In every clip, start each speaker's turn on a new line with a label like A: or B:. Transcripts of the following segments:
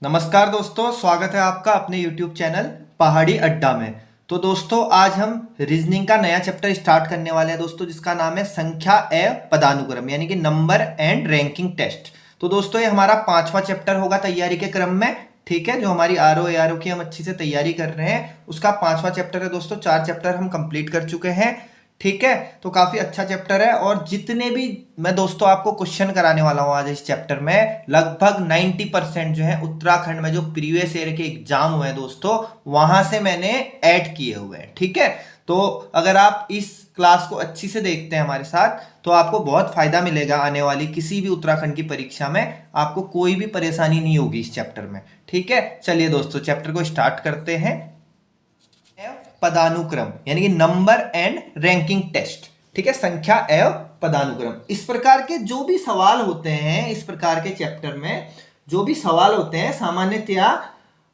A: नमस्कार दोस्तों, स्वागत है आपका अपने YouTube चैनल पहाड़ी अड्डा में। तो दोस्तों आज हम रीजनिंग का नया चैप्टर स्टार्ट करने वाले हैं दोस्तों, जिसका नाम है संख्या एवं पदानुक्रम यानी कि नंबर एंड रैंकिंग टेस्ट। तो दोस्तों ये हमारा 5वां चैप्टर होगा तैयारी के क्रम में। ठीक है, जो हमारी आरओ एआरओ की हम अच्छी से तैयारी कर रहे हैं उसका 5वां चैप्टर है दोस्तों। 4 चैप्टर हम कंप्लीट कर चुके हैं। ठीक है, तो काफी अच्छा चैप्टर है और जितने भी मैं दोस्तों आपको क्वेश्चन कराने वाला हूं आज इस चैप्टर में, लगभग 90% जो है उत्तराखंड में जो प्रीवियस ईयर के एग्जाम हुए हैं दोस्तों, वहां से मैंने ऐड किए हुए हैं। ठीक है, तो अगर आप इस क्लास को अच्छी से देखते हैं हमारे साथ तो आपको बहुत फायदा मिलेगा। आने वाली किसी भी उत्तराखंड की परीक्षा में आपको कोई भी परेशानी नहीं होगी इस चैप्टर में। ठीक है, चलिए दोस्तों चैप्टर को स्टार्ट करते हैं। पदानुक्रम यानी कि नंबर एंड रैंकिंग टेस्ट। ठीक है, संख्या एवं पदानुक्रम। इस प्रकार के जो भी सवाल होते हैं, इस प्रकार के चैप्टर में जो भी सवाल होते हैं, सामान्यतया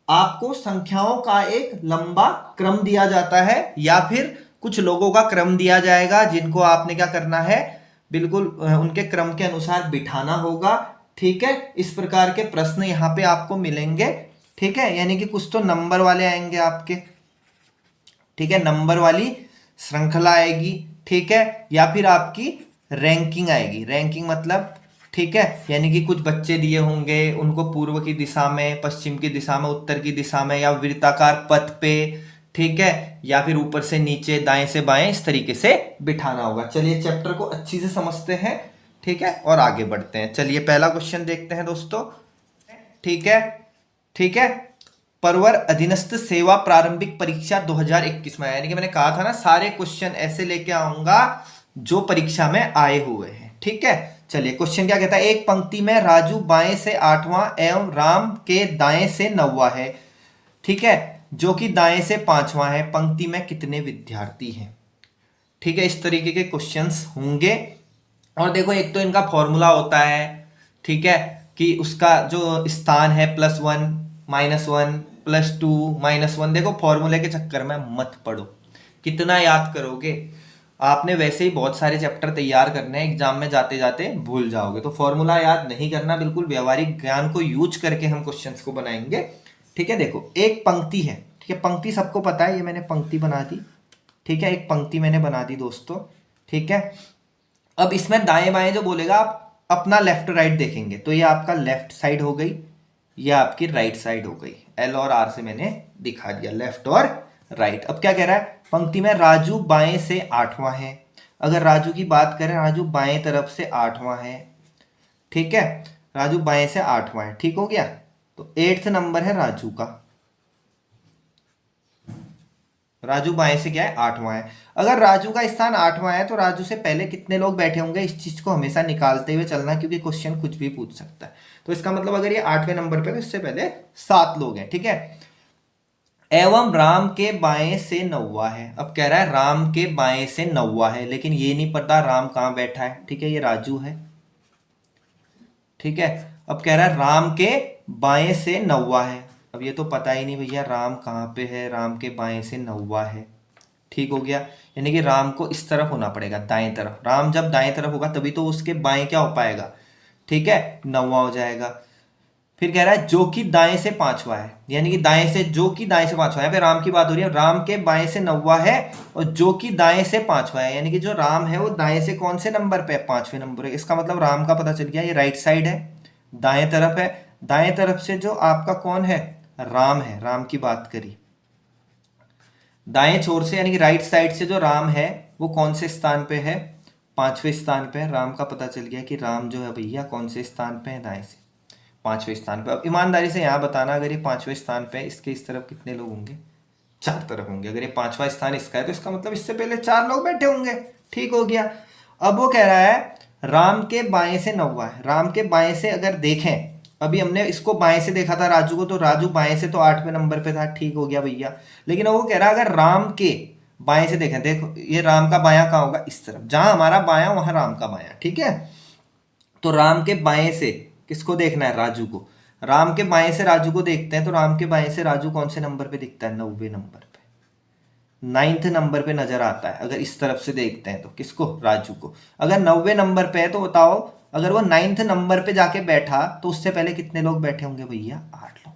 A: आपको संख्याओं का एक लंबा क्रम दिया जाता है या फिर कुछ लोगों का क्रम दिया जाएगा जिनको आपने क्या करना है, बिल्कुल उनके क्रम के अनुसार बिठाना होगा। ठीक है, इस प्रकार के प्रश्न यहां पे आपको मिलेंगे। ठीक है, यानी कि कुछ तो नंबर वाले आएंगे आपके। ठीक है, नंबर वाली श्रृंखला आएगी। ठीक है, या फिर आपकी रैंकिंग आएगी। रैंकिंग मतलब ठीक है, यानी कि कुछ बच्चे दिए होंगे, उनको पूर्व की दिशा में, पश्चिम की दिशा में, उत्तर की दिशा में या वृत्ताकार पथ पे, ठीक है, या फिर ऊपर से नीचे, दाएं से बाएं, इस तरीके से बिठाना होगा। चलिए चैप्टर को अच्छी से समझते हैं। ठीक है, और आगे बढ़ते हैं। चलिए पहला क्वेश्चन देखते हैं दोस्तों। ठीक है, ठीक है, परवर अधीनस्थ सेवा प्रारंभिक परीक्षा 2021 में, यानी कि मैंने कहा था ना सारे क्वेश्चन ऐसे लेके आऊंगा जो परीक्षा में आए हुए हैं। ठीक है, चलिए क्वेश्चन क्या कहता है। एक पंक्ति में राजू बाएं से 8वां एवं राम के दाएं से 9वां है। ठीक है, जो कि दाएं से 5वां है। पंक्ति में कितने विद्यार्थी हैं। ठीक है, इस तरीके के क्वेश्चंस होंगे। और देखो एक तो इनका फॉर्मूला होता है, ठीक है, कि उसका जो स्थान है +1 -1 +2 -1। देखो फॉर्मूले के चक्कर में मत पड़ो, कितना याद करोगे। आपने वैसे ही बहुत सारे चैप्टर तैयार करने हैं, एग्जाम में जाते जाते भूल जाओगे। तो फॉर्मूला याद नहीं करना, बिल्कुल व्यवहारिक ज्ञान को यूज करके हम क्वेश्चंस को बनाएंगे। ठीक है, देखो एक पंक्ति है। ठीक है, पंक्ति सबको पता है, ये मैंने पंक्ति बना दी। ठीक है, एक पंक्ति मैंने बना दी दोस्तों। ठीक है, अब इसमें दाएं बाएं जो बोलेगा आप अपना लेफ्ट राइट देखेंगे तो ये आपका लेफ्ट साइड हो गई, ये आपकी राइट साइड हो गई। एल और आर से मैंने दिखा दिया, लेफ्ट और राइट। अब क्या कह रहा है, पंक्ति में राजू बाएं से 8वां है। अगर राजू की बात करें, राजू बाएं तरफ से 8वां है। ठीक है, राजू बाएं से 8वां है। ठीक हो गया, तो 8th नंबर है राजू का। राजू बाएं से क्या है, 8वां है। अगर राजू का स्थान 8वां है तो राजू से पहले कितने लोग बैठे होंगे, इस चीज को हमेशा निकालते हुए चलना, क्योंकि क्वेश्चन कुछ भी पूछ सकता है। तो इसका मतलब अगर ये 8वें नंबर पे तो इससे पहले 7 लोग हैं। ठीक है, एवं राम के बाएं से 9वां है। अब कह रहा है राम के बाएं से 9वां है, लेकिन ये नहीं पता राम कहां बैठा है। ठीक है, ये राजू है। ठीक है, अब कह रहा है राम के बाएं से 9वां है। अब ये तो पता ही नहीं भैया राम कहाँ पे है, राम के बाएं से 9वां है। ठीक हो गया, यानी कि राम को इस तरफ होना पड़ेगा, दाएं तरफ। राम जब दाएं तरफ होगा तभी तो उसके बाएं क्या हो पाएगा, ठीक है, 9वां हो जाएगा। फिर कह रहा है जो कि दाएं से 5वां है, यानी कि दाएं से, जो कि दाएं से 5वां है। फिर राम की बात हो रही है, राम के बाएं से 9वां है और जो कि दाएं से 5वां है, यानी कि जो राम है वो दाएं से कौन से नंबर पे है, 5वें नंबर है। इसका मतलब राम का पता चल गया, ये राइट साइड है, दाएं तरफ है। दाएं तरफ से जो आपका कौन है, राम है। राम की बात करी दाएं छोर से, यानी कि राइट साइड से जो राम है वो कौन से स्थान पे है, 5वें स्थान पे है। राम का पता चल गया कि राम जो है भैया कौन से स्थान पे है, दाएं से 5वें स्थान पे। अब ईमानदारी से यहाँ बताना, अगर ये 5वें स्थान पे है, इसके इस तरफ कितने लोग होंगे, 4 तरफ होंगे। अगर ये 5वां स्थान इसका है तो इसका मतलब इससे पहले 4 लोग बैठे होंगे। ठीक हो गया। अब वो कह रहा है राम के बाएं से 9वां है। राम के बाएं से अगर देखें, अभी हमने इसको बाएं से देखा था राजू को, तो राजू बाएं से तो 8वें नंबर पे था। ठीक हो गया भैया। लेकिन वो कह रहा है अगर राम के बाएं से देखें, देखो ये राम का बायां कहाँ होगा, इस तरफ। जहां हमारा बायां वहां राम का बायां। ठीक है, तो राम के बाएं से किसको देखना है, राजू को। राम के बाएं से राजू को देखते हैं, तो राम के बाएं से राजू कौन से नंबर पे दिखता है, 9वें नंबर पे, 9th नंबर पे नजर आता है। अगर इस तरफ से देखते हैं तो किसको, राजू को। अगर 9वें नंबर पे है तो बताओ अगर वो 9th नंबर पे जाके बैठा तो उससे पहले कितने लोग बैठे होंगे भैया? 8 लोग।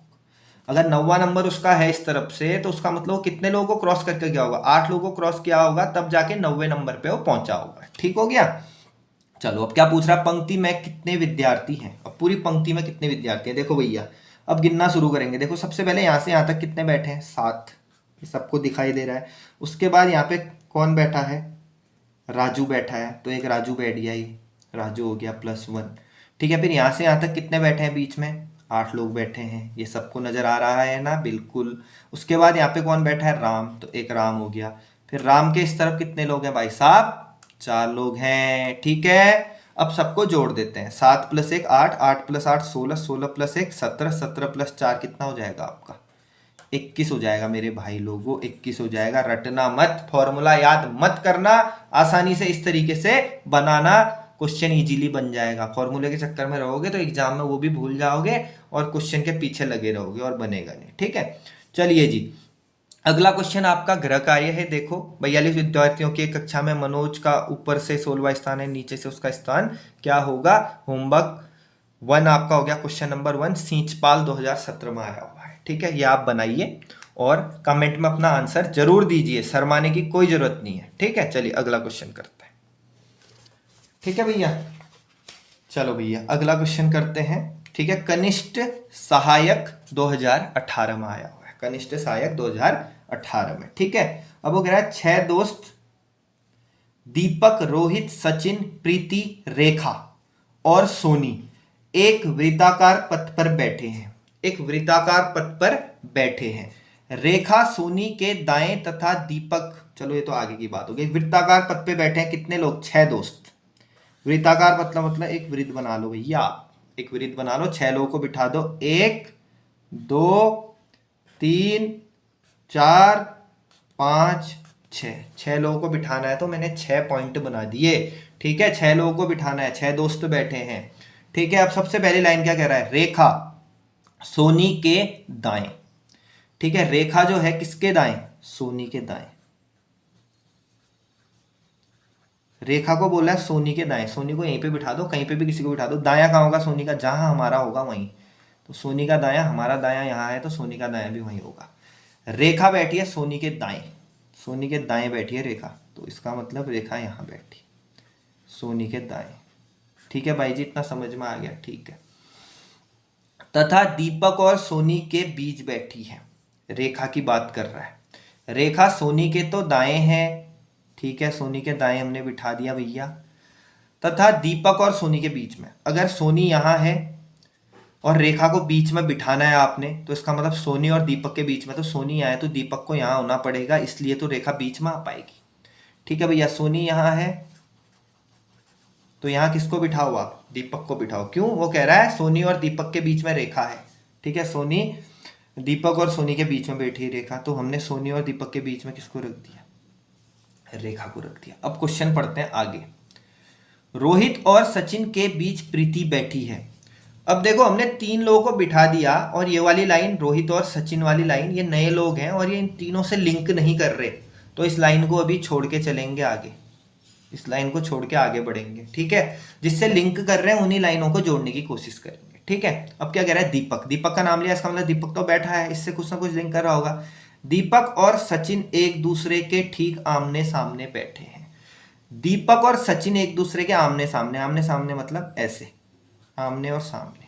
A: अगर 9वां नंबर उसका है इस तरफ से, तो उसका मतलब वो कितने लोगों को क्रॉस करके गया होगा? 8 लोगों को क्रॉस किया होगा, तब जाके 9वें नंबर पे वो पहुंचा होगा। ठीक हो गया? चलो अब क्या पूछ रहा है, पंक्ति में कितने विद्यार्थी हैं? अब पूरी पंक्ति में कितने विद्यार्थी हैं देखो भैया, अब गिनना शुरू करेंगे। देखो सबसे पहले यहाँ से यहाँ तक कितने बैठे हैं? 7, ये सबको दिखाई दे रहा है। उसके बाद यहाँ पे कौन बैठा है? राजू बैठा है, तो एक राजू बैठ गया, ये राजू हो गया +1। ठीक है, फिर यहाँ से यहाँ तक कितने बैठे हैं? बीच में 8 लोग बैठे हैं, ये सबको नजर आ रहा है ना? बिल्कुल। उसके बाद यहाँ पे कौन बैठा है? राम, तो एक राम हो गया। फिर राम के इस तरफ कितने लोग हैं भाई साहब? 4 लोग हैं। ठीक है, अब सबको जोड़ देते हैं। 7 + 1 8, 8 + 8 16, 16 + 1 17, 17 + 4 कितना हो जाएगा आपका? 21 हो जाएगा मेरे भाई लोगों, 21 हो जाएगा। रटना मत, फॉर्मूला याद मत करना, आसानी से इस तरीके से बनाना, क्वेश्चन इजीली बन जाएगा। फॉर्मूले के चक्कर में रहोगे तो एग्जाम में वो भी भूल जाओगे और क्वेश्चन के पीछे लगे रहोगे और बनेगा नहीं। ठीक है, चलिए जी, अगला क्वेश्चन आपका गृह कार्य है। देखो 42 विद्यार्थियों की कक्षा में मनोज का ऊपर से 16वां स्थान है, नीचे से उसका स्थान क्या होगा? होमवर्क 1 आपका हो गया। क्वेश्चन नंबर 1 सींचपाल 2017 में आया हुआ है। ठीक है, ये आप बनाइए और कमेंट में अपना आंसर जरूर दीजिए, शर्माने की कोई जरूरत नहीं है। ठीक है, चलिए अगला क्वेश्चन करते हैं। ठीक है भैया, चलो भैया अगला क्वेश्चन करते हैं। ठीक है, कनिष्ठ सहायक 2018 में आया हुआ है, कनिष्ठ सहायक 2018 में। ठीक है, अब वो कह रहा है 6 दोस्त दीपक, रोहित, सचिन, प्रीति, रेखा और सोनी एक वृत्ताकार पथ पर बैठे हैं। एक वृत्ताकार पथ पर बैठे हैं। रेखा सोनी के दाएं तथा दीपक, चलो ये तो आगे की बात हो गई। वृत्ताकार पथ पे बैठे हैं कितने लोग? 6 दोस्त। वृत्ताकार मतलब एक वृत्त बना लो भैया, एक वृत्त बना लो, 6 लोगों को बिठा दो। 1 2 3 4 5 6, 6 लोगों को बिठाना है, तो मैंने 6 पॉइंट बना दिए। ठीक है, 6 लोगों को बिठाना है, 6 दोस्त बैठे हैं। ठीक है, अब सबसे पहली लाइन क्या कह रहा है? रेखा सोनी के दाएं। ठीक है, रेखा जो है किसके दाएं? सोनी के दाएं। रेखा को बोला है सोनी के दाएं, सोनी को यहीं पे बिठा दो, कहीं पे भी किसी को बिठा दो। दाया कहाँ होगा सोनी का? जहां हमारा होगा वहीं। तो सोनी का दाया, हमारा दाया यहाँ है, तो सोनी का दाया भी वहीं होगा। रेखा बैठी है सोनी के दाएं, सोनी के दाएं बैठी है रेखा, तो इसका मतलब रेखा यहाँ बैठी सोनी के दाएं। ठीक है भाई जी, इतना समझ में आ गया? ठीक है। तथा दीपक और सोनी के बीच बैठी है, रेखा की बात कर रहा है। रेखा सोनी के तो दाएं है, ठीक है, सोनी के दाएं हमने बिठा दिया भैया। तथा दीपक और सोनी के बीच में, अगर सोनी यहां है और रेखा को बीच में बिठाना है आपने, तो इसका मतलब सोनी और दीपक के बीच में, तो सोनी यहाँ है तो दीपक को यहाँ होना पड़ेगा, इसलिए तो रेखा बीच में आ पाएगी। ठीक है भैया, सोनी यहाँ है तो यहाँ किसको बिठाओ आप? दीपक को बिठाओ। क्यों? वो कह रहा है सोनी और दीपक के बीच में रेखा है। ठीक है, सोनी, दीपक और सोनी के बीच में बैठी रेखा, तो हमने सोनी और दीपक के बीच में किसको रख दिया? रेखा को रख दिया। अब क्वेश्चन पढ़ते हैं आगे। रोहित और सचिन के बीच प्रीति बैठी है। अब देखो हमने 3 लोगों को बिठा दिया और ये वाली लाइन, रोहित और सचिन वाली लाइन, ये नए लोग हैं और ये इन तीनों से लिंक नहीं कर रहे, तो इस लाइन को अभी छोड़ के चलेंगे आगे, इस लाइन को छोड़ के आगे बढ़ेंगे। ठीक है, जिससे लिंक कर रहे हैं उन्हीं लाइनों को जोड़ने की कोशिश करेंगे। ठीक है, अब क्या कह रहा है? दीपक, दीपक का नाम लिया, इसका मतलब दीपक तो बैठा है, इससे कुछ ना कुछ लिंक कर रहा होगा। दीपक और सचिन एक दूसरे के ठीक आमने सामने बैठे हैं। दीपक और सचिन एक दूसरे के आमने सामने, आमने सामने मतलब ऐसे, आमने और सामने।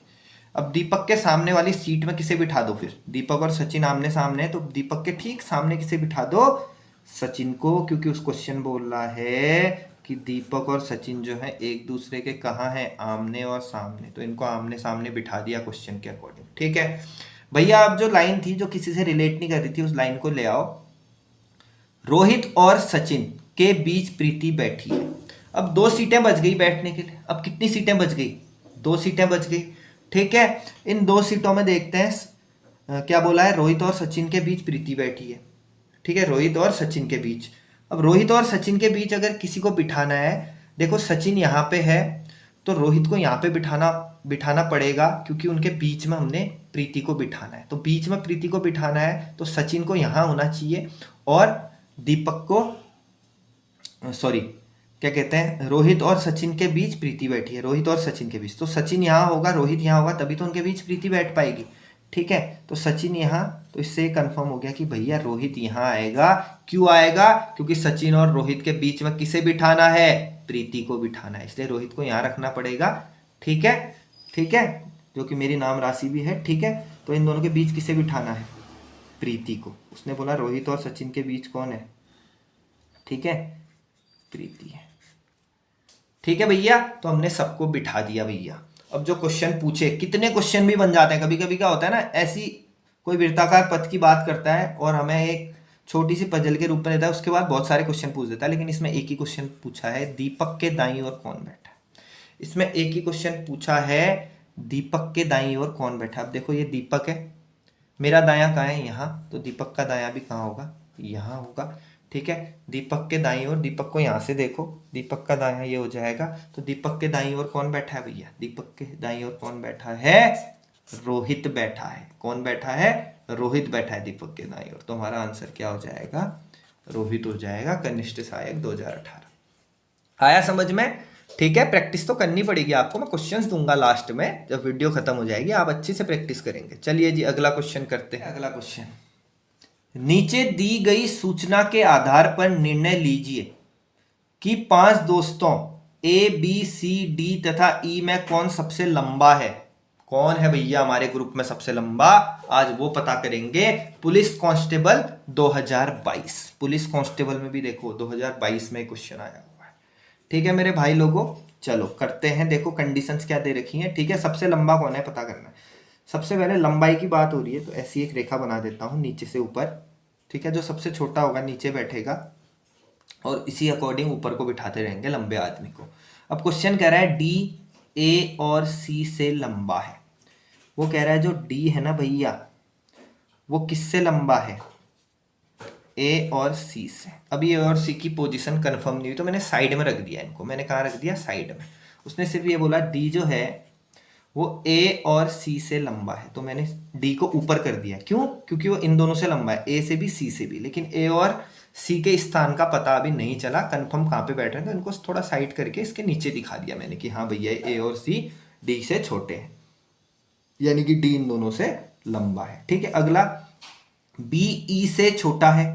A: अब दीपक के सामने वाली सीट में किसे बिठा दो? फिर दीपक और सचिन आमने सामने, तो दीपक के ठीक सामने किसे बिठा दो? सचिन को, क्योंकि उस क्वेश्चन बोल रहा है कि दीपक और सचिन जो है एक दूसरे के कहाँ हैं? आमने और सामने, तो इनको आमने सामने बिठा दिया क्वेश्चन के अकॉर्डिंग। ठीक है भैया, अब जो लाइन थी जो किसी से रिलेट नहीं कर रही थी, उस लाइन को ले आओ। रोहित और सचिन के बीच प्रीति बैठी है। अब 2 सीटें बच गई बैठने के लिए। अब कितनी सीटें बच गई? 2 सीटें बच गई। ठीक है, इन 2 सीटों में देखते हैं क्या बोला है? रोहित और सचिन के बीच प्रीति बैठी है। ठीक है, रोहित और सचिन के बीच। अब रोहित और सचिन के बीच अगर किसी को बिठाना है, देखो सचिन यहाँ पे है तो रोहित को यहाँ पे बिठाना पड़ेगा, क्योंकि उनके बीच में हमने प्रीति को बिठाना है। तो बीच में प्रीति को बिठाना है तो सचिन को यहाँ होना चाहिए और दीपक को, सॉरी क्या कहते हैं, रोहित और सचिन के बीच प्रीति बैठी है, रोहित और सचिन के बीच, तो सचिन यहाँ होगा, रोहित यहाँ होगा, तभी तो उनके बीच प्रीति बैठ पाएगी। ठीक है, तो सचिन यहाँ, तो इससे कंफर्म हो गया कि भैया रोहित यहाँ आएगा। क्यों आएगा? क्योंकि सचिन और रोहित के बीच में किसे बिठाना है? प्रीति को बिठाना है, इसलिए रोहित को यहाँ रखना पड़ेगा। ठीक है, ठीक है, जो कि मेरी नाम राशि भी है। ठीक है, तो इन दोनों के बीच किसे बिठाना है? प्रीति को। उसने बोला रोहित और सचिन के बीच कौन है? ठीक है, प्रीति है। ठीक है भैया, तो हमने सबको बिठा दिया भैया। अब जो क्वेश्चन पूछे, कितने क्वेश्चन भी बन जाते हैं, कभी कभी क्या होता है ना, ऐसी कोई वृत्ताकार पथ की बात करता है और हमें एक छोटी सी पजल के रूप में देता है, उसके बाद बहुत सारे क्वेश्चन पूछ देता है, लेकिन इसमें एक ही क्वेश्चन पूछा है, दीपक के दाईं ओर कौन बैठा है। इसमें एक ही क्वेश्चन पूछा है, दीपक के दाईं ओर कौन बैठा है। अब देखो ये दीपक है, मेरा दायां कहाँ है? यहाँ, तो दीपक का दायां भी कहाँ होगा? यहाँ होगा। ठीक है, दीपक के दाईं ओर, दीपक को यहाँ से देखो, दीपक का दायां ये हो जाएगा, तो दीपक के दाईं ओर कौन बैठा है भैया? दीपक के दाईं ओर कौन बैठा है? रोहित बैठा है। कौन बैठा है? रोहित बैठा है दीपक के दाईं ओर। तो हमारा आंसर क्या हो जाएगा? रोहित हो जाएगा। कनिष्ठ सहायक 2018 आया समझ में? ठीक है, प्रैक्टिस तो करनी पड़ेगी आपको, मैं क्वेश्चंस दूंगा लास्ट में जब वीडियो खत्म हो जाएगी, आप अच्छे से प्रैक्टिस करेंगे। चलिए जी अगला क्वेश्चन करते हैं। अगला क्वेश्चन, नीचे दी गई सूचना के आधार पर निर्णय लीजिए कि 5 दोस्तों ए बी सी डी तथा ई में कौन सबसे लंबा है। कौन है भैया हमारे ग्रुप में सबसे लंबा? आज वो पता करेंगे। पुलिस कांस्टेबल 2022, पुलिस कांस्टेबल में भी देखो 2022 में क्वेश्चन आया हुआ है। ठीक है मेरे भाई लोगों, चलो करते हैं। देखो कंडीशंस क्या दे रखी हैं। ठीक है, सबसे लंबा कौन है पता करना है। सबसे पहले लंबाई की बात हो रही है, तो ऐसी एक रेखा बना देता हूं नीचे से ऊपर। ठीक है, जो सबसे छोटा होगा नीचे बैठेगा और इसी अकॉर्डिंग ऊपर को बिठाते रहेंगे लंबे आदमी को। अब क्वेश्चन कह रहा है डी ए और सी से लंबा है। वो कह रहा है जो डी है ना भैया, वो किससे लंबा है? ए और सी से। अब ए और सी की पोजीशन कंफर्म नहीं हुई, तो मैंने साइड में रख दिया इनको। मैंने कहाँ रख दिया? साइड में। उसने सिर्फ ये बोला डी जो है वो ए और सी से लंबा है, तो मैंने डी को ऊपर कर दिया। क्यों? क्योंकि वो इन दोनों से लंबा है, ए से भी सी से भी। लेकिन ए और सी के स्थान का पता अभी नहीं चला, कंफर्म कहाँ पे बैठ रहे हैं, तो इनको थोड़ा साइड करके इसके नीचे दिखा दिया मैंने कि हाँ भैया ए और सी डी से छोटे हैं, यानी कि डी इन दोनों से लंबा है। ठीक है, अगला बी ई से छोटा है।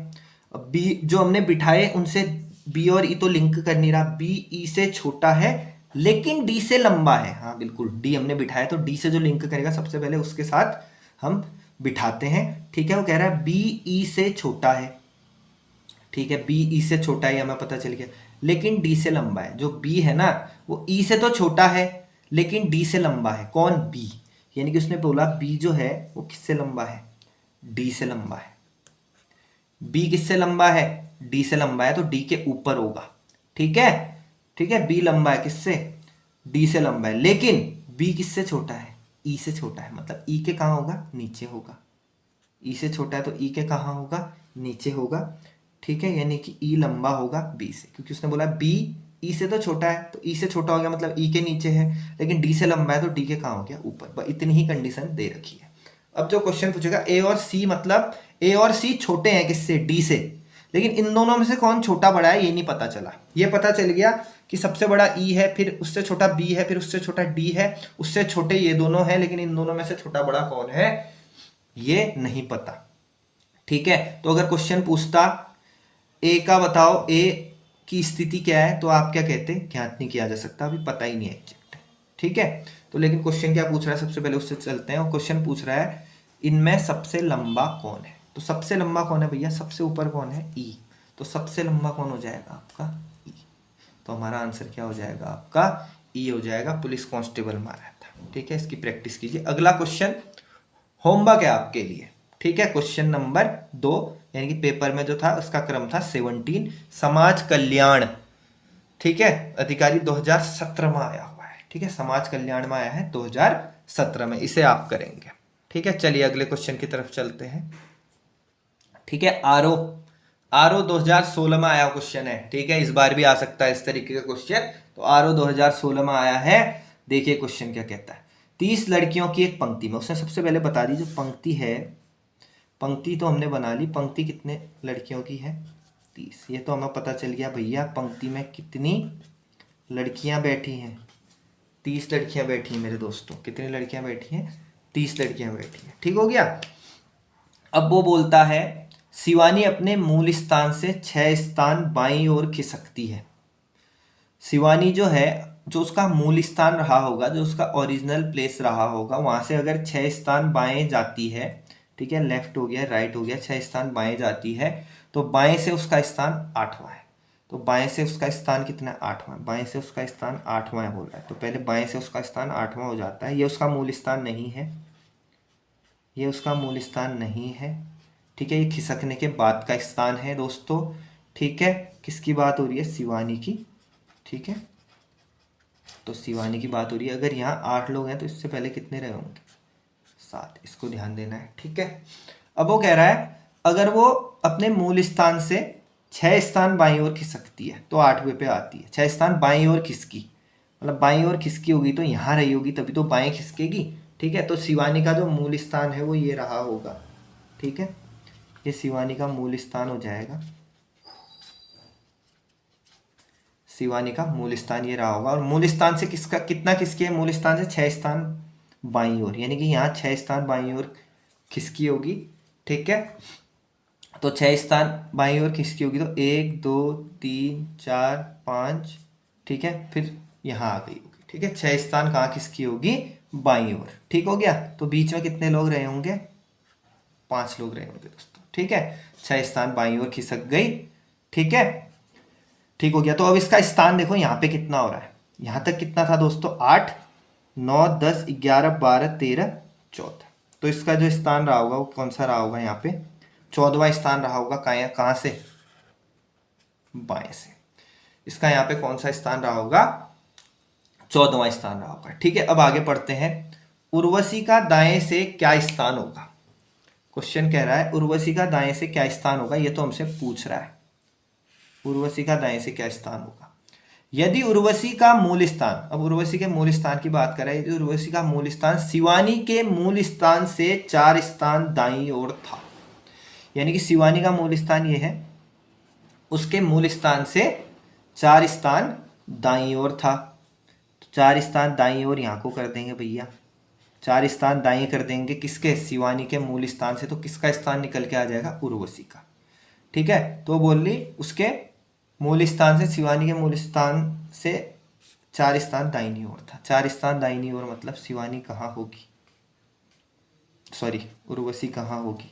A: अब बी जो हमने बिठाए उनसे बी और ई तो लिंक कर नहीं रहा। बी ई से छोटा है लेकिन डी से लंबा है। हाँ बिल्कुल, डी हमने बिठाया तो डी से जो लिंक करेगा सबसे पहले उसके साथ हम बिठाते हैं। ठीक है, वो कह रहा है बी ई से छोटा है। ठीक है, बी ई से छोटा है हमें पता चल गया, लेकिन डी से लंबा है। जो बी है ना वो ई से तो छोटा है लेकिन डी से लंबा है। कौन? बी। यानी कि उसने बोला बी जो है वो किससे लंबा है? डी से लंबा है। बी किससे लंबा है? डी से लंबा है, तो डी के ऊपर होगा। ठीक है, ठीक है, बी लंबा है किससे? डी से लंबा है, लेकिन बी किससे छोटा है? ई से छोटा है। मतलब ई के कहाँ होगा? नीचे होगा। ई से छोटा है तो ई के कहाँ होगा? नीचे होगा। ठीक है, यानी कि ई लंबा होगा बी से, क्योंकि उसने बोला बी ई से तो छोटा है, तो ई से छोटा हो गया मतलब ई के नीचे है, लेकिन डी से लंबा है तो डी के कहाँ हो गया? ऊपर। इतनी ही कंडीशन दे रखी है। अब जो क्वेश्चन पूछेगा ए और सी, मतलब ए और सी छोटे हैं किससे? डी से, लेकिन इन दोनों में से कौन छोटा बड़ा है ये नहीं पता चला। ये पता चल गया कि सबसे बड़ा ई है, फिर उससे छोटा बी है, फिर उससे छोटा डी है, उससे छोटे ये दोनों हैं, लेकिन इन दोनों में से छोटा बड़ा कौन है ये नहीं पता। ठीक है, तो अगर क्वेश्चन पूछता ए का बताओ, ए की स्थिति क्या है, तो आप क्या कहते? ज्ञात नहीं किया जा सकता, अभी पता ही नहीं है एग्जैक्ट। ठीक है, तो लेकिन क्वेश्चन क्या पूछ रहा है सबसे पहले उससे चलते हैं। और क्वेश्चन पूछ रहा है इनमें सबसे लंबा कौन है। तो सबसे लंबा कौन है भैया? सबसे ऊपर कौन है? ई। तो सबसे लंबा कौन हो जाएगा आपका? ई। तो हमारा आंसर क्या हो जाएगा आपका? ई हो जाएगा। पुलिस कांस्टेबल मारा था। ठीक है, इसकी प्रैक्टिस कीजिए। अगला क्वेश्चन होमवर्क है आपके लिए। ठीक है, क्वेश्चन नंबर 2, यानी कि पेपर में जो था उसका क्रम था 17, समाज कल्याण। ठीक है, अधिकारी 2017 में आया हुआ है। ठीक है, समाज कल्याण में आया है 2017 में, इसे आप करेंगे। ठीक है, चलिए अगले क्वेश्चन की तरफ चलते हैं। ठीक है, आरओ 2016 में आया क्वेश्चन है। ठीक है, इस बार भी आ सकता है इस तरीके का क्वेश्चन। तो आरओ 2016 में आया है। देखिए क्वेश्चन क्या कहता है। 30 लड़कियों की एक पंक्ति में, उसने सबसे पहले बता दी जो पंक्ति है, पंक्ति तो हमने बना ली। पंक्ति कितने लड़कियों की है? 30। ये तो हमें पता चल गया भैया पंक्ति में कितनी लड़कियां बैठी हैं, 30 लड़कियां बैठी हैं मेरे दोस्तों। कितनी लड़कियां बैठी हैं? 30 लड़कियां बैठी हैं। ठीक हो गया। अब वो बोलता है शिवानी अपने मूल स्थान से 6 स्थान बाईं ओर खिसकती है। शिवानी जो है, जो उसका मूल स्थान रहा होगा, जो उसका ओरिजिनल प्लेस रहा होगा, वहां से अगर 6 स्थान बाएं जाती है, ठीक है, लेफ्ट हो गया राइट हो गया, 6 स्थान बाएं जाती है, तो बाएं से उसका स्थान 8वां है। तो बाएं से उसका स्थान कितना? 8वां। बाएं से उसका स्थान 8वां बोल रहा है, तो पहले बाएं से उसका स्थान 8वां हो जाता है। ये उसका मूल स्थान नहीं है, ये उसका मूल स्थान नहीं है, ठीक है। ये खिसकने के बाद का स्थान है दोस्तों, ठीक है। किसकी बात हो रही है? शिवानी की, ठीक है। तो शिवानी की बात हो रही है। अगर यहाँ 8 लोग हैं तो इससे पहले कितने रहे होंगे? 7। इसको ध्यान देना है, ठीक है। अब वो कह रहा है अगर वो अपने मूल स्थान से 6 स्थान बाईं ओर खिसकती है तो 8वें पे आती है। 6 स्थान बाईं ओर खिसकी, मतलब बाईं ओर खिसकी होगी तो यहाँ रही होगी, तभी तो बाएं खिसकेगी, ठीक है। तो शिवानी का जो मूल स्थान है वो ये रहा होगा, ठीक है। ये शिवानी का मूल स्थान हो जाएगा, शिवानी का मूल स्थान ये रहा होगा। और मूल स्थान से किसका कितना खिसकी है? मूल स्थान से 6 स्थान बाईं ओर, यानी कि यहाँ 6 स्थान बाईं ओर खिसकी होगी, ठीक है। तो 6 स्थान बाईं ओर खिसकी होगी तो 1 2 3 4 5, ठीक है, फिर यहाँ आ गई होगी, ठीक है। 6 स्थान कहाँ खिसकी होगी? बाईं ओर, ठीक हो गया। तो बीच में कितने लोग रहे होंगे? 5 लोग रहे होंगे दोस्तों, ठीक है। 6 स्थान बाईं ओर खिसक गई, ठीक है, ठीक हो गया। तो अब इसका स्थान देखो यहाँ पे कितना हो रहा है। यहाँ तक कितना था दोस्तों? 8 9 10 11 12 13 14। तो इसका जो स्थान रहा होगा वो कौन सा रहा होगा? यहाँ पे 14वां स्थान रहा होगा। कहाँ से? बाएं से। इसका यहाँ पे कौन सा स्थान रहा होगा? 14वां स्थान रहा होगा, ठीक है। अब आगे पढ़ते हैं। उर्वशी का दाएं से क्या स्थान होगा? क्वेश्चन कह रहा है उर्वशी का दाएं से क्या स्थान होगा, ये तो हमसे पूछ रहा है। उर्वशी का दाएं से क्या स्थान होगा? यदि उर्वशी का मूल स्थान, अब उर्वशी के मूल स्थान की बात करें, यदि उर्वशी का मूल स्थान शिवानी के मूल स्थान से 4 स्थान दाईं ओर था, यानी कि शिवानी का मूल स्थान ये है, उसके मूल स्थान से 4 स्थान दाईं ओर था। तो 4 स्थान दाईं ओर यहाँ को कर देंगे भैया, 4 स्थान दाईं कर देंगे किसके? शिवानी के मूल स्थान से। तो किसका स्थान निकल के आ जाएगा? उर्वशी का, ठीक है। तो बोल ली उसके मूल स्थान से, शिवानी के मूल स्थान से 4 स्थान दाहिनी ओर था। 4 स्थान दाहिनी ओर मतलब शिवानी कहाँ होगी? सॉरी, उर्वशी कहाँ होगी?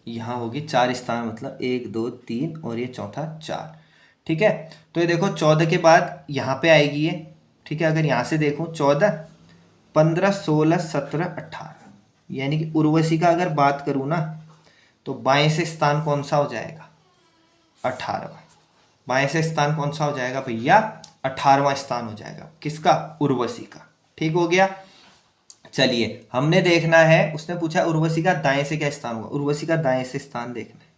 A: यहाँ होगी। 4 स्थान मतलब 1 2 3 और ये चौथा 4, ठीक है। तो ये देखो 14 के बाद यहाँ पे आएगी ये, ठीक है। अगर यहाँ से देखो 14 15 16 17 18, यानी कि उर्वशी का अगर बात करूँ ना तो बाएं से स्थान कौन सा हो जाएगा? 18वां। बाएं से स्थान कौन सा हो जाएगा भैया? 18वां स्थान हो जाएगा। किसका? उर्वशी का, ठीक हो गया। चलिए हमने देखना है, उसने पूछा उर्वशी का दाएं से क्या स्थान होगा, उर्वशी का दाएं से स्थान देखना है।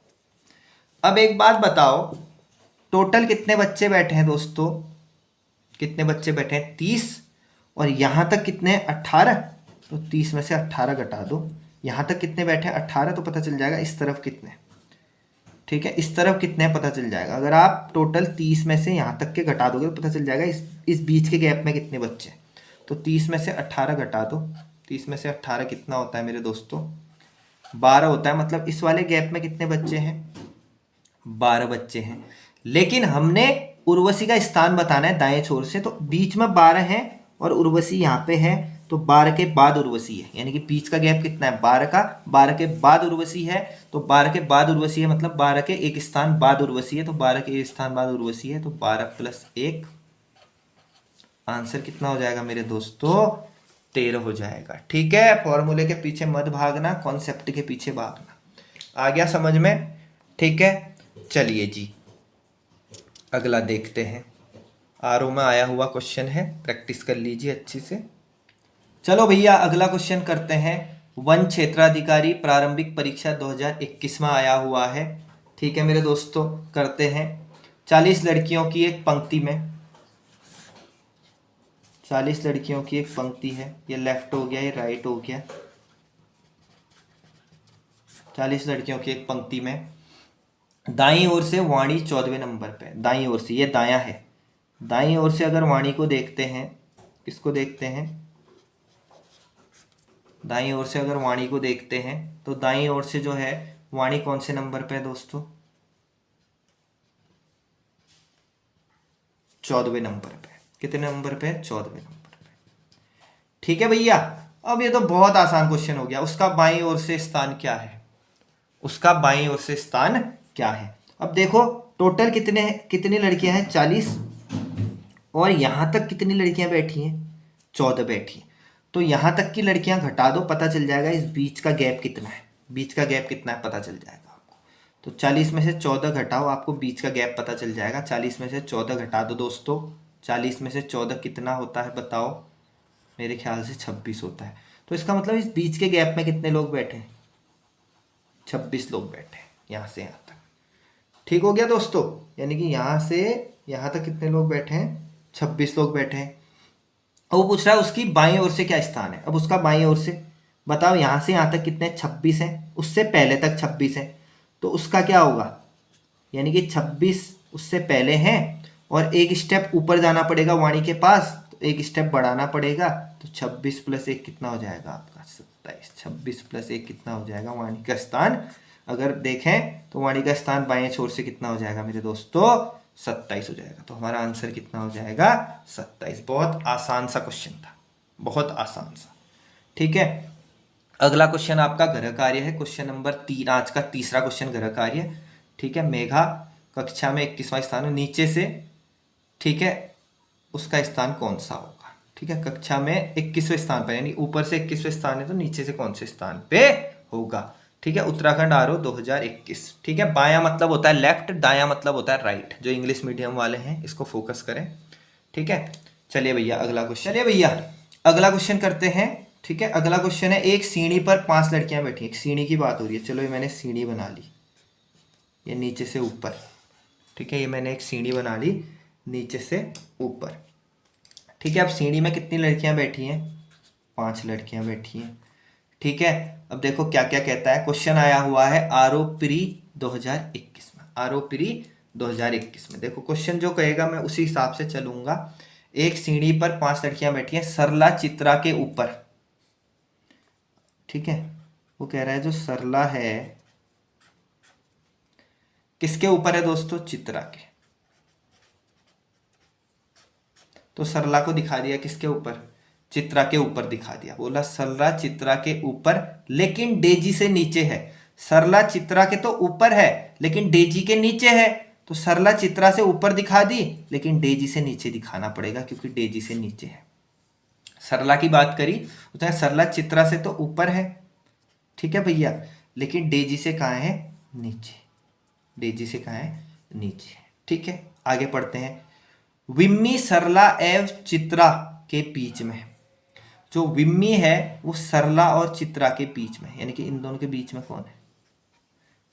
A: अब एक बात बताओ, टोटल कितने बच्चे बैठे हैं दोस्तों? कितने बच्चे बैठे हैं? 30। और यहां तक कितने हैं? 18। तो 30 में से 18 घटा दो। यहां तक कितने बैठे हैं? 18। तो पता चल जाएगा इस तरफ कितने, ठीक है, इस तरफ कितने पता चल जाएगा। अगर आप टोटल 30 में से यहाँ तक के घटा दोगे तो पता चल जाएगा इस बीच के गैप में कितने बच्चे। तो 30 में से 18 घटा दो। 30 में से 18 कितना होता है मेरे दोस्तों? 12 होता है। मतलब इस वाले गैप में कितने बच्चे हैं? 12 बच्चे हैं। लेकिन हमने उर्वशी का स्थान बताना है दाएं छोर से, तो बीच में 12 है और उर्वशी यहाँ पे है, तो 12 के बाद उर्वशी है, यानी कि बीच का गैप कितना है? 12 का। 12 के बाद उर्वशी है, तो 12 के बाद उर्वशी है मतलब 12 के एक स्थान बाद उर्वशी है, तो 12 के एक स्थान बाद उर्वशी है, तो 12 + 1, आंसर कितना हो जाएगा मेरे दोस्तों? 13 हो जाएगा, ठीक है। फॉर्मूले के पीछे मत भागना, कॉन्सेप्ट के पीछे भागना। आ गया समझ में? ठीक है, चलिए जी अगला देखते हैं। आरओ में आया हुआ क्वेश्चन है, प्रैक्टिस कर लीजिए अच्छी से। चलो भैया अगला क्वेश्चन करते हैं। वन क्षेत्राधिकारी प्रारंभिक परीक्षा 2021 में आया हुआ है, ठीक है मेरे दोस्तों। करते हैं। 40 लड़कियों की एक पंक्ति में, 40 लड़कियों की एक पंक्ति है, ये लेफ्ट हो गया, ये राइट हो गया। 40 लड़कियों की एक पंक्ति में दाईं ओर से वाणी 14वें नंबर पे, दाईं ओर से, ये दायां है, दाईं ओर से अगर वाणी को देखते हैं, किसको देखते हैं, दाईं ओर से अगर वाणी को देखते हैं तो दाईं ओर से जो है वाणी कौन से नंबर पे है दोस्तों, 14वें नंबर पे। कितने नंबर पे है, 14वें नंबर पे। ठीक है भैया। अब ये तो बहुत आसान क्वेश्चन हो गया, उसका बाईं ओर से स्थान क्या है, उसका बाईं ओर से स्थान क्या है। अब देखो टोटल कितनी लड़कियां हैं, 40, और यहां तक कितनी लड़कियां बैठी हैं, 14 बैठी हैं। तो यहां तक की लड़कियां घटा दो, पता चल जाएगा इस बीच का गैप कितना है, बीच का गैप कितना है पता चल जाएगा आपको। तो 40 में से 14 घटाओ, आपको बीच का गैप पता चल जाएगा। 40 में से 14 घटा दो दोस्तों, 40 में से 14 कितना होता है बताओ, मेरे ख्याल से 26 होता है। तो इसका मतलब इस बीच के गैप में कितने लोग बैठे हैं, 26 लोग बैठे हैं यहाँ से यहाँ तक। ठीक हो गया दोस्तों, यानी कि यहाँ से यहाँ तक कितने लोग बैठे हैं, 26 लोग बैठे हैं। अब वो पूछ रहा है उसकी बाईं ओर से क्या स्थान है। अब उसका बाईं ओर से बताओ, यहाँ से यहाँ तक कितने, 26 हैं, उससे पहले तक 26 है, तो उसका क्या होगा, यानी कि 26 उससे पहले हैं और एक स्टेप ऊपर जाना पड़ेगा वाणी के पास, तो एक स्टेप बढ़ाना पड़ेगा। तो 26 प्लस 1 कितना हो जाएगा आपका, 27। 26 प्लस 1 कितना हो जाएगा, वाणी का स्थान अगर देखें तो वाणी का स्थान बाएं छोर से कितना हो जाएगा मेरे दोस्तों, 27 हो जाएगा। तो हमारा आंसर कितना हो जाएगा, 27। बहुत आसान सा क्वेश्चन था, बहुत आसान सा। ठीक है, अगला क्वेश्चन आपका गृह कार्य है, क्वेश्चन नंबर 3, आज का तीसरा क्वेश्चन गृह कार्य। ठीक है, मेघा कक्षा में 21वां स्थान है, नीचे से, ठीक है, उसका स्थान कौन सा होगा। ठीक है, कक्षा में 21वें स्थान पर, यानी ऊपर से 21वें स्थान है तो नीचे से कौन से स्थान पे होगा। ठीक है, उत्तराखंड आरओ 2021। ठीक है, बायां मतलब होता है लेफ्ट, दायां मतलब होता है राइट। जो इंग्लिश मीडियम वाले हैं इसको फोकस करें। ठीक है, चलिए भैया अगला क्वेश्चन, चलिए भैया अगला क्वेश्चन करते हैं। ठीक है, अगला क्वेश्चन है, एक सीढ़ी पर 5 लड़कियां बैठी, एक सीढ़ी की बात हो रही है। चलो ये मैंने सीढ़ी बना ली, ये नीचे से ऊपर। ठीक है, ये मैंने एक सीढ़ी बना ली नीचे से ऊपर। ठीक है, अब सीढ़ी में कितनी लड़कियां बैठी हैं, 5 लड़कियां बैठी हैं। ठीक है, अब देखो क्या क्या कहता है, क्वेश्चन आया हुआ है आरओ प्री 2021 में, आरओ प्री 2021 में। देखो क्वेश्चन जो कहेगा मैं उसी हिसाब से चलूंगा। एक सीढ़ी पर 5 लड़कियां बैठी हैं सरला चित्रा के ऊपर। ठीक है, वो कह रहा है जो सरला है किसके ऊपर है दोस्तों, चित्रा के। तो सरला को दिखा दिया किसके ऊपर, चित्रा के ऊपर दिखा दिया। बोला सरला चित्रा के ऊपर लेकिन डेजी से नीचे है। सरला चित्रा के तो ऊपर है लेकिन डेजी के नीचे है। तो सरला चित्रा से ऊपर दिखा दी लेकिन डेजी से नीचे दिखाना पड़ेगा क्योंकि डेजी से नीचे है। सरला की बात करी तो सरला चित्रा से तो ऊपर है, ठीक है भैया, लेकिन डेजी से कहाँ है, नीचे। डेजी से कहाँ है, नीचे। ठीक है, आगे पढ़ते हैं। विम्मी सरला एवं चित्रा के बीच में, जो विम्मी है वो सरला और चित्रा के बीच में, यानी कि इन दोनों के बीच में कौन है,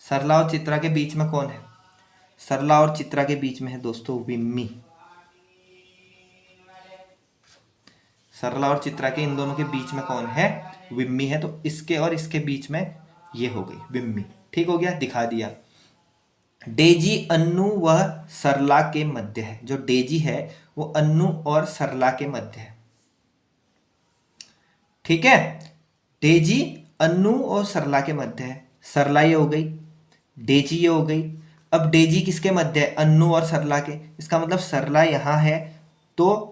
A: सरला और चित्रा के बीच में कौन है, सरला और चित्रा के बीच में है दोस्तों विम्मी। सरला और चित्रा के इन दोनों के बीच में कौन है, विम्मी है। तो इसके और इसके बीच में ये हो गई विम्मी। ठीक हो गया, दिखा दिया। डेजी अन्नू वह सरला के मध्य है, जो डेजी है वो अन्नू और सरला के मध्य है। ठीक है, डेजी अन्नू और सरला के मध्य है। सरला ये हो गई, डेजी ये हो गई। अब डेजी किसके मध्य है, अन्नू और सरला के। इसका मतलब सरला यहां है तो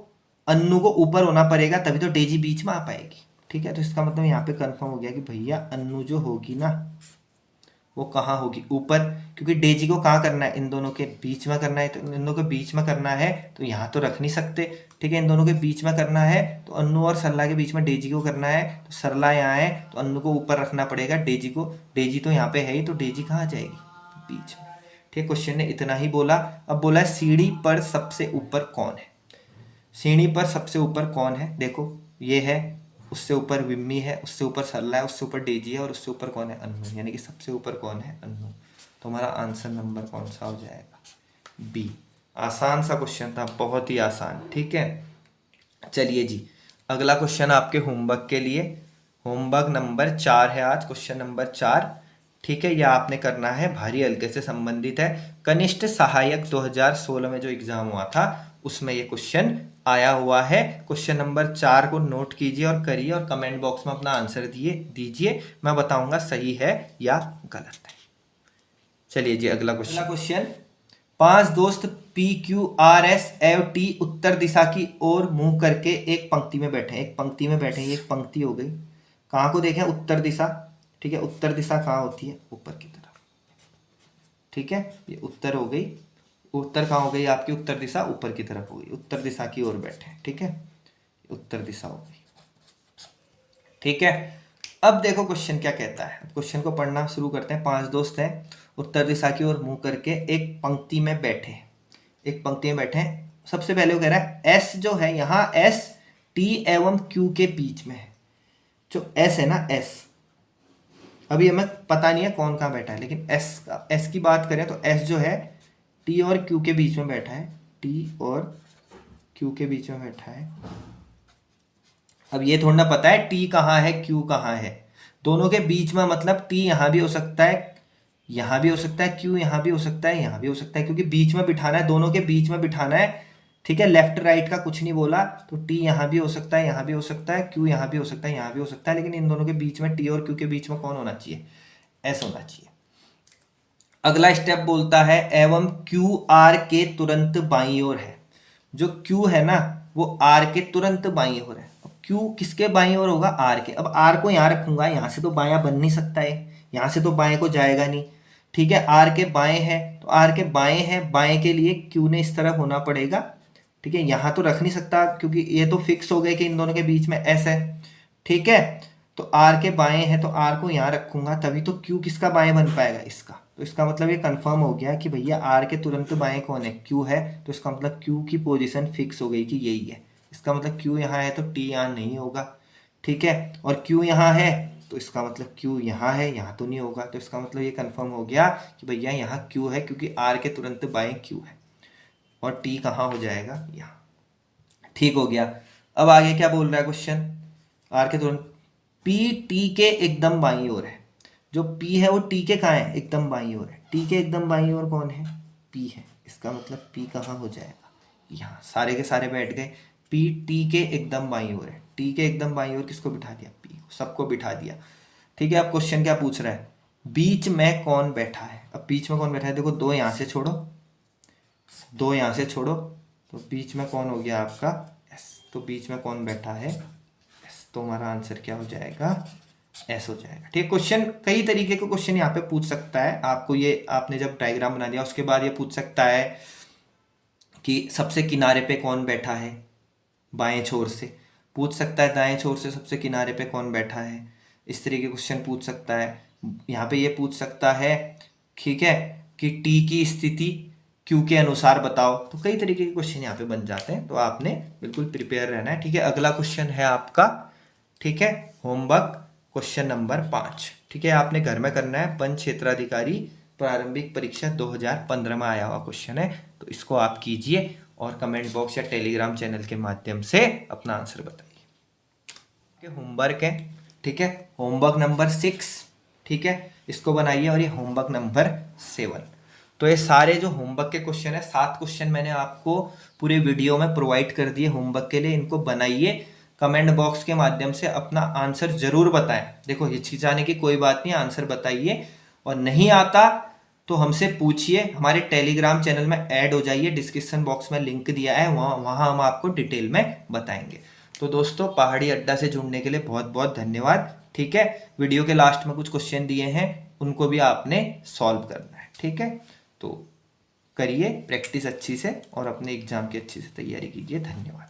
A: अन्नू को ऊपर होना पड़ेगा तभी तो डेजी बीच में आ पाएगी। ठीक है, तो इसका मतलब यहाँ पे कंफर्म हो गया कि भैया अन्नू जो होगी ना वो कहाँ होगी, ऊपर, क्योंकि डेजी को कहाँ करना है, इन दोनों के बीच में करना है। तो इन दोनों के बीच में करना है तो यहाँ तो रख नहीं सकते। ठीक है, इन दोनों के बीच में करना है तो अन्नू और सरला के बीच में डेजी को करना है। तो सरला यहाँ है तो अन्नू को ऊपर रखना पड़ेगा, डेजी को, डेजी तो यहाँ पे है ही, तो डेजी कहाँ जाएगी, बीच में। ठीक है, क्वेश्चन ने इतना ही बोला। अब बोला सीढ़ी पर सबसे ऊपर कौन है, सीढ़ी पर सबसे ऊपर कौन है, देखो ये है, उससे ऊपर विम्मी है, उससे ऊपर सरला है, उससे ऊपर डेजी है और उससे ऊपर कौन है, अन्नू, यानी कि सबसे ऊपर कौन है, अन्नू। तो हमारा आंसर नंबर कौन सा हो जाएगा, बी। आसान सा क्वेश्चन था, बहुत ही आसान। ठीक है, चलिए जी अगला क्वेश्चन आपके होमवर्क के लिए, होमवर्क नंबर 4 है आज, क्वेश्चन नंबर 4। ठीक है, यह आपने करना है, भारी हल्के से संबंधित है। कनिष्ठ सहायक 2016 में जो एग्जाम हुआ था उसमें ये क्वेश्चन आया हुआ है। क्वेश्चन नंबर 4 को नोट कीजिए और करिए और कमेंट बॉक्स में अपना आंसर दीजिए, मैं बताऊंगा सही है या गलत है। चलिए जी अगला क्वेश्चन। 5 दोस्त पी क्यू आर एस एव टी उत्तर दिशा की ओर मुंह करके एक पंक्ति में बैठे, एक पंक्ति में बैठे, ये एक पंक्ति हो गई। कहाँ को देखें? उत्तर दिशा। ठीक है, उत्तर दिशा कहाँ होती है? ऊपर की तरफ। ठीक है, ये उत्तर हो गई। उत्तर कहाँ हो गई आपकी? उत्तर दिशा ऊपर की तरफ हो गई, उत्तर दिशा की ओर बैठे। ठीक है, उत्तर दिशा हो गई। ठीक है, अब देखो क्वेश्चन क्या कहता है। क्वेश्चन को पढ़ना शुरू करते हैं। 5 दोस्त हैं, उत्तर दिशा की ओर मुंह करके एक पंक्ति में बैठे, एक पंक्ति में बैठे। सबसे पहले वो कह रहा है एस जो है यहाँ, एस टी एवं क्यू के बीच में है। जो एस है ना, एस, अभी हमें पता नहीं है कौन कहाँ बैठा है, लेकिन एस की बात करें तो एस जो है टी और क्यू के बीच में बैठा है, टी और क्यू के बीच में बैठा है। अब ये थोड़ा पता है टी कहाँ है क्यू कहाँ है, दोनों के बीच में, मतलब टी यहाँ भी हो सकता है, यहाँ भी हो सकता है, क्यू यहाँ भी हो सकता है, यहाँ भी हो सकता है, क्योंकि बीच में बिठाना है, दोनों के बीच में बिठाना है। ठीक है, लेफ्ट राइट का कुछ नहीं बोला, तो टी यहाँ भी हो सकता है, यहाँ भी हो सकता है, क्यू यहाँ भी हो सकता है, यहाँ भी हो सकता है, लेकिन इन दोनों के बीच में, टी और क्यू के बीच में कौन होना चाहिए? एस होना चाहिए। अगला स्टेप बोलता है एवं क्यू आर के तुरंत बाईं ओर है। जो क्यू है ना वो आर के तुरंत बाईं ओर है। क्यू किसके बाईं ओर होगा? आर के। अब आर को यहाँ रखूंगा, यहाँ से तो बायां बन नहीं सकता है, यहाँ से तो बाएं को जाएगा नहीं। ठीक है, आर के बाएं है, तो आर के बाएं है, बाएं के लिए क्यू ने इस तरफ होना पड़ेगा। ठीक है, यहाँ तो रख नहीं सकता क्योंकि ये तो फिक्स हो गए कि इन दोनों के बीच में एस है। ठीक है, तो आर के बाएं है तो आर को यहाँ रखूंगा, तभी तो क्यू किसका बाएं बन पाएगा? इसका। तो इसका मतलब ये कंफर्म हो गया कि भैया आर के तुरंत बाएं कौन है? क्यू है। तो इसका मतलब क्यू की पोजीशन फिक्स हो गई कि यही है। इसका मतलब क्यू यहाँ है तो टी यहाँ नहीं होगा। ठीक है, और क्यू यहाँ है तो इसका मतलब क्यू यहाँ है, यहाँ तो नहीं होगा। तो इसका मतलब ये कंफर्म हो गया कि भैया यहाँ क्यू है, क्योंकि आर के तुरंत बाएं क्यू है। और टी कहाँ हो जाएगा? यहाँ। ठीक हो गया। अब आगे क्या बोल रहा है क्वेश्चन? आर के तुरंत पी टी के एकदम बाईं ओर है। जो पी है वो टी के कहाँ है? एकदम बाईं ओर है। टी के एकदम बाईं ओर कौन है? पी है। इसका मतलब पी कहाँ हो जाएगा? यहाँ। सारे के सारे बैठ गए। पी टी के एकदम बाईं ओर है। टी के एकदम बाईं ओर किसको बिठा दिया? पी को। सबको बिठा दिया। ठीक है, अब क्वेश्चन क्या पूछ रहा है? बीच में कौन बैठा है? अब बीच में कौन बैठा है? देखो, दो यहाँ से छोड़ो, दो यहाँ से छोड़ो, तो बीच में कौन हो गया आपका? एस। तो बीच में कौन बैठा है? एस। तो हमारा आंसर क्या हो जाएगा? एस हो जाएगा। ठीक है, क्वेश्चन कई तरीके के क्वेश्चन यहाँ पे पूछ सकता है आपको। ये आपने जब डायग्राम बना दिया उसके बाद ये पूछ सकता है कि सबसे किनारे पे कौन बैठा है? बाएं छोर से पूछ सकता है, दाएं छोर से सबसे किनारे पे कौन बैठा है? इस तरीके के क्वेश्चन पूछ सकता है। यहाँ पे ये पूछ सकता है, ठीक है, कि टी की स्थिति क्यू के अनुसार बताओ। तो कई तरीके के क्वेश्चन यहाँ पे बन जाते हैं, तो आपने बिल्कुल प्रिपेयर रहना है। ठीक है, अगला क्वेश्चन है आपका, ठीक है, होमवर्क क्वेश्चन नंबर 5। ठीक है, आपने घर में करना है। पंच क्षेत्राधिकारी प्रारंभिक परीक्षा 2015 में आया हुआ क्वेश्चन है, तो इसको आप कीजिए और कमेंट बॉक्स या टेलीग्राम चैनल के माध्यम से अपना आंसर बताइए। होमवर्क है, ठीक है, होमवर्क नंबर 6, ठीक है, इसको बनाइए। और ये होमवर्क नंबर 7। तो ये सारे जो होमवर्क के क्वेश्चन है, 7 क्वेश्चन मैंने आपको पूरे वीडियो में प्रोवाइड कर दिए होमवर्क के लिए। इनको बनाइए, कमेंट बॉक्स के माध्यम से अपना आंसर जरूर बताएं। देखो, हिचकिचाने की कोई बात नहीं, आंसर बताइए। और नहीं आता तो हमसे पूछिए, हमारे टेलीग्राम चैनल में ऐड हो जाइए, डिस्क्रिप्शन बॉक्स में लिंक दिया है, वहाँ हम आपको डिटेल में बताएंगे। तो दोस्तों, पहाड़ी अड्डा से जुड़ने के लिए बहुत बहुत धन्यवाद। ठीक है, वीडियो के लास्ट में कुछ क्वेश्चन दिए हैं, उनको भी आपने सॉल्व करना है। ठीक है, तो करिए प्रैक्टिस अच्छी से और अपने एग्जाम की अच्छी से तैयारी कीजिए। धन्यवाद।